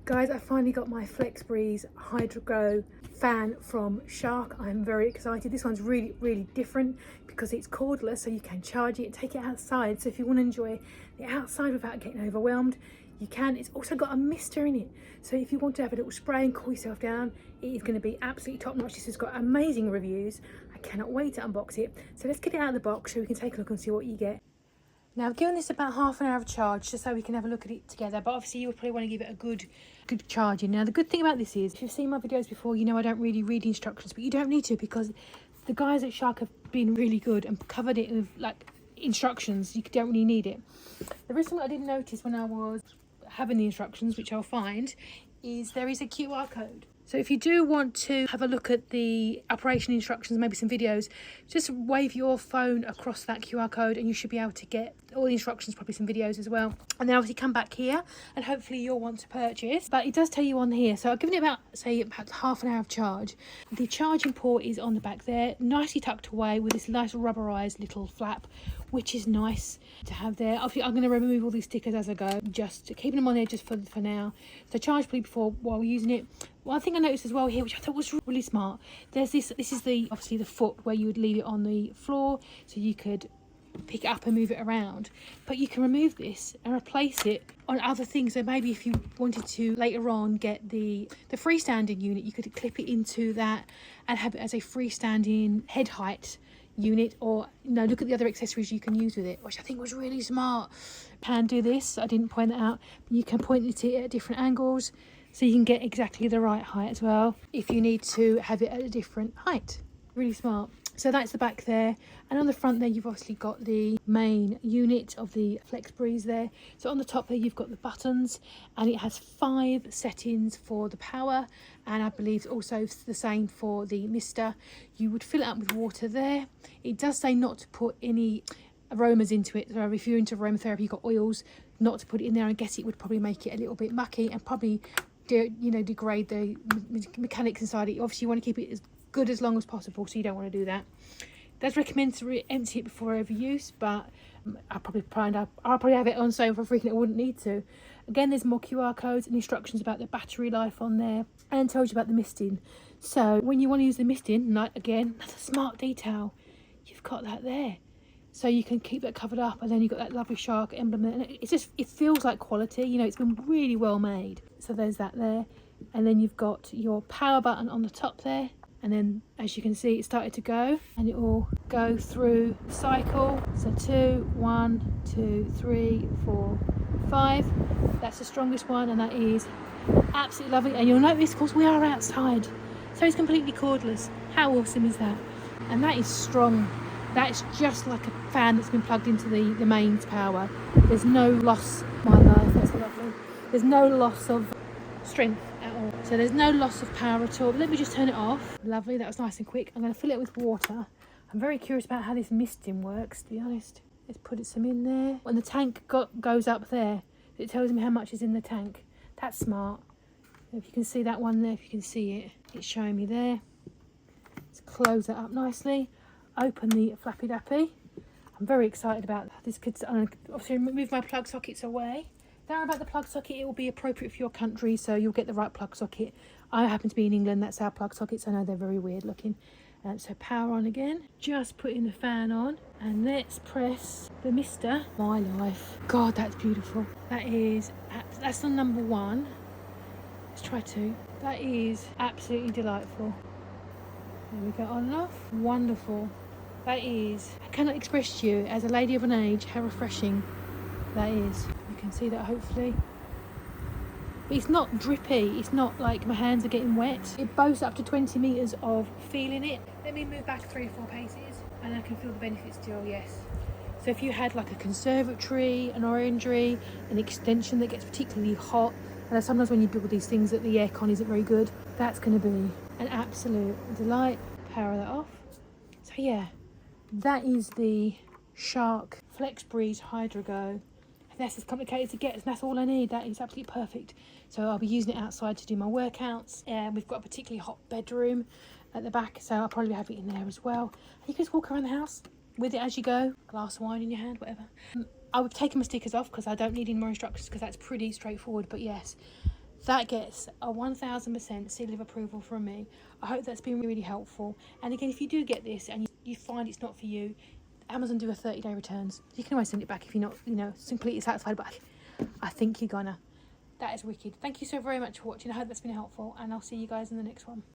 Guys, I finally got my FlexBreeze HydroGo fan from Shark. I'm very excited. This one's really different because it's cordless, so you can charge it and take it outside. So if you want to enjoy the outside without getting overwhelmed, you can. It's also got a mister in it, so if you want to have a little spray and cool yourself down, it is going to be absolutely top notch. This has got amazing reviews. I cannot wait to unbox it. So let's get it out of the box so we can take a look and see what you get. Now I've given this about half an hour of charge just so we can have a look at it together, but obviously you would probably want to give it a good charging. Now the good thing about this is, if you've seen my videos before, you know I don't really read instructions, but you don't need to, because the guys at Shark have been really good and covered it with like instructions. You don't really need it. The reason I didn't notice when I was having the instructions, which I'll find, is there is a QR code. So if you do want to have a look at the operation instructions, maybe some videos, just wave your phone across that QR code and you should be able to get all the instructions, probably some videos as well. And then obviously come back here and hopefully you'll want to purchase. But it does tell you on here. So I've given it about half an hour of charge. The charging port is on the back there, nicely tucked away with this nice rubberized little flap, which is nice to have there. Obviously, I'm going to remove all these stickers as I go, just keeping them on there just for now. So charge probably before while we're using it. One thing I noticed as well here, which I thought was really smart, there's this is the obviously the foot where you would leave it on the floor, so you could pick it up and move it around, but you can remove this and replace it on other things. So maybe if you wanted to later on get the freestanding unit, you could clip it into that and have it as a freestanding head height unit, or look at the other accessories you can use with it, which I think was really smart. Can do this, I didn't point that out, but you can point it at different angles so you can get exactly the right height as well if you need to have it at a different height. Really smart. So that's the back there, and on the front there you've obviously got the main unit of the FlexBreeze there. So on the top there you've got the buttons, and it has 5 settings for the power, and I believe also the same for the mister. You would fill it up with water there. It does say not to put any aromas into it, so if you're into aromatherapy, you've got oils, not to put it in there. I guess it would probably make it a little bit mucky and probably degrade the mechanics inside it. Obviously you want to keep it as good as long as possible, so you don't want to do that. It does recommend to empty it before every use, but I'll probably have it on so for freaking I wouldn't need to. Again, there's more QR codes and instructions about the battery life on there, and tells you about the misting. So when you want to use the misting, again, that's a smart detail, you've got that there, so you can keep that covered up, and then you've got that lovely Shark emblem there, and it feels like quality, it's been really well made. So there's that there, and then you've got your power button on the top there. And then, as you can see, it started to go, and it will go through the cycle. So 2, 1, 2, 3, 4, 5. That's the strongest one, and that is absolutely lovely. And you'll notice, of course, we are outside, so it's completely cordless. How awesome is that? And that is strong. That is just like a fan that's been plugged into the mains power. There's no loss. My life, that's lovely. There's no loss of strength at all, so there's no loss of power at all. Let me just turn it off. Lovely, that was nice and quick. I'm going to fill it with water. I'm very curious about how this misting works, to be honest. Let's put some in there. When the tank goes up there, it tells me how much is in the tank. That's smart. If you can see that one there, if you can see it, it's showing me there. Let's close that up nicely. Open the flappy dappy. I'm very excited about this. Obviously move my plug sockets away. Don't worry about the plug socket, it will be appropriate for your country, so you'll get the right plug socket. I happen to be in England, that's our plug sockets. I know they're very weird looking. So power on again, just putting the fan on, and let's press the mister. My life, God, that's beautiful. That's the number 1. Let's try 2. That is absolutely delightful. There we go, on and off. Wonderful. That is, I cannot express to you as a lady of an age how refreshing that is. You can see that hopefully, but it's not drippy, it's not like my hands are getting wet. It boasts up to 20 meters of feeling it. Let me move back 3 or 4 paces and I can feel the benefits still. Yes, so if you had like a conservatory, an orangery, an extension that gets particularly hot, and sometimes when you build these things that the aircon isn't very good, that's going to be an absolute delight. Power that off. So yeah, that is the Shark FlexBreeze HydroGo. That's as complicated as it gets, and that's all I need. That is absolutely perfect. So I'll be using it outside to do my workouts, and we've got a particularly hot bedroom at the back, so I'll probably have it in there as well. And you can just walk around the house with it as you go, glass of wine in your hand, whatever. I would take my stickers off because I don't need any more instructions, because that's pretty straightforward. But yes, that gets a 1000% seal of approval from me. I hope that's been really helpful. And again, if you do get this and you find it's not for you, Amazon do a 30-day returns. You can always send it back if you're not, completely satisfied, but I think you're gonna. That is wicked. Thank you so very much for watching. I hope that's been helpful, and I'll see you guys in the next one.